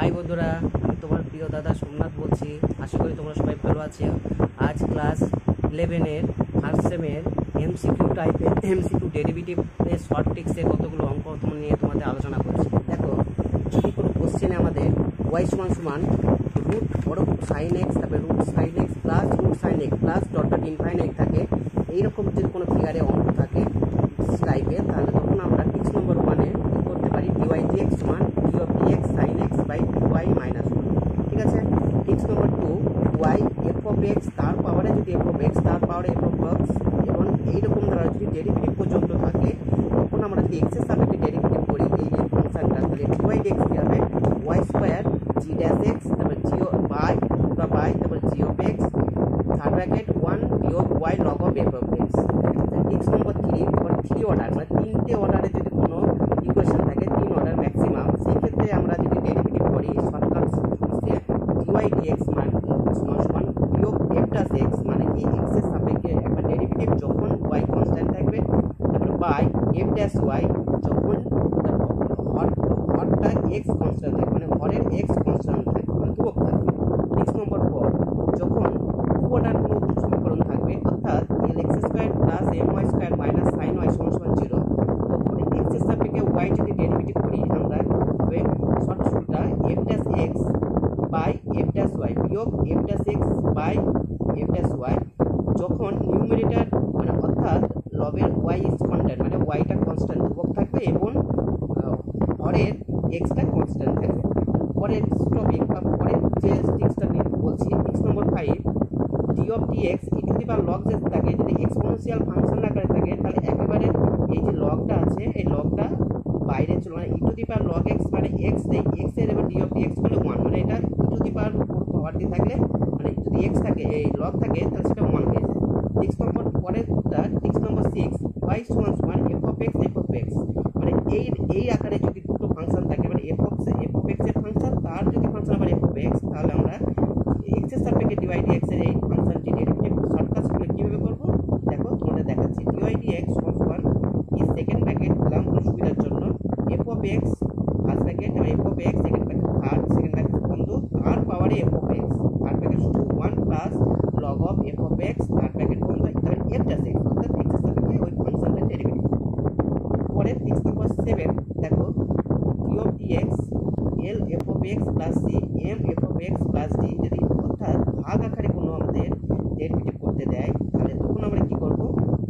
High বন্ধুরা, আমি তোমার প্রিয় দাদা সোমনাথ বলছি। আশা করি তোমরা সবাই ভালো আছো। আজ ক্লাস 11-এর ফার্স্ট সেমের এমসিকিউ ডেরিভেটিভের শর্ট ট্রিক্সের কতগুলো অঙ্ক নিয়ে তোমাদের আলোচনা করছি। দেখো, যদি কোনো কোশ্চেনে আমাদের ওয়াই সমান সমান রুট বড় সাইন এক্স, তারপরে root sine x plus root sine x plus dot infinite থাকে, এইরকম যদি কোনো ফিগারে অঙ্ক থাকে টাইপের, তাহলে তখন আমরা টিক্স নম্বর 1-এ কী করতে পারি, ডিওয়াই ডিএক্স সমান d of dx sine x by dy minus 1। ঠিক আছে। Tricks number 2, y f of x তার পাওয়ারে যদি এফ অফ এক্স তার পাওয়ারে এফ অফ এক্স এবং এইরকম দ্বারা যদি ডেরিভেটিভ পর্যন্ত থাকে, তখন আমরা যদি এক্সের সাপেক্ষে ডেরিভেটিভ করি এই ফাংশনটা, তাহলে ডিওয়াই ডিএক্স কী হবে, y square g dash x, তারপর জিও বাই তারপর g of x third bracket 1 বিয়োগ y log of f of x. Tricks number 3, three order মানে তিনটে অর্ডারে যদি কোনো ইকুয়েশন থাকে, 3 অর্ডার ম্যাক্সিমাম, সেই ক্ষেত্রে আমরা যদি ডেরিভেটিভ করি শর্টকাট সূত্রে ডিওয়াই ডিএক্স মান সমান সমান বিয়োগ এফ ড্যাশ এক্স, মানে কি এক্সের সাপেক্ষে একটা ডেরিভেটিভ যখন ওয়াই কনস্ট্যান্ট থাকবে, তারপরে বাই এফ ড্যাশ ওয়াই যখন হরটা এক্স কনস্ট্যান্ট থাকবে, মানে হরের এক্স কনস্ট্যান্ট থাকবে, মানে ধ্রুবক থাকবে। টিক্স নম্বর 4, যখন টু অর্ডার কোনো সমীকরণ থাকবে, অর্থাৎ L X square plus M Y square minus sine Y সমান সমান 0, তখন এক্সের সাপেক্ষে ওয়াই যদি ডেরিভেটিভ করি আমরা হবে শর্ট সূত্রটা F dash X by F dash Y বিয়োগ F dash X by F dash Y, যখন নিউমেরেটর মানে অর্থাৎ লবের ওয়াই ইজ কনস্ট্যান্ট, মানে ওয়াইটা কনস্ট্যান্ট ধ্রুবক থাকবে এবং হরের এক্সটা কনস্ট্যান্ট থাকবে। পরের টপিক বা পরের যে টিক্সটা নিয়ে বলছি, tricks number 5, d of d x e to the power log যে থাকে, যদি এক্সপোনেনশিয়াল ফাংশন আকারে থাকে, তাহলে একেবারে এই যে লগটা আছে এই লগটা বাইরে চলে, মানে E to the power log X মানে এক্স নেই, এক্স এর এবার ডি অফ ডি এক্স করলে 1, মানে এটা ই টু দি পাওয়ার পাওয়ার দিয়ে থাকলে, মানে যদি এক্স থাকে এই লগ থাকে তাহলে সেটা 1 হয়ে যায়। টিক্স নম্বর পরেরটা, টিক্স নম্বর 6, ওয়াই সমান সমান এফ অফ এক্স, মানে এই আকারে যদি দুটো ফাংশন থাকে, মানে এফ অফ এক্স এর ফাংশন তার যদি ফাংশন আবার এফ অফ এক্স, তাহলে আমরা এক্স এর সাপেক্ষে ডিওয়াই ডিএক্স এর এই ফাংশনটি ডেরিভেটিভ শর্টকাট করে কিভাবে করব দেখো তোমাদের দেখাচ্ছি। ডিওয়াই ডিএক্স সমান এই সেকেন্ড ব্র্যাকেট দিলাম সুবিধার জন্য, f of x first bracket আর f of x second bracket বন্ধু তার পাওয়ারে f of x third bracket শুধু 1 plus log of f of x third bracket বন্ধ, তাহলে এফ ড্যাশ এক্স অর্থাৎ এক্স এর সাপেক্ষে ওই ফাংশনটার ডেরিভেটিভ। পরে টিক্স নম্বর 7, দেখো d of dx l f of x plus c m f of x plus d, যদি অর্থাৎ ভাগ আকারে কোনো আমাদের ডেরিভেটিভ করতে দেয়, তাহলে তখন আমরা কি করব,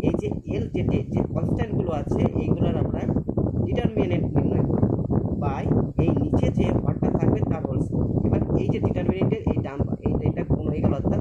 এই যে এল যে কনস্ট্যান্টগুলো আছে এইগুলোর আমরা ডিটারমিনেন্ট নির্ণয় করব বাই এই নিচে যে হরটা থাকবে তার হোল স্কোয়ার। এবার এই যে ডিটারমিনেন্টের এই ডান এটা গুণ হয়ে গেল, অর্থাৎ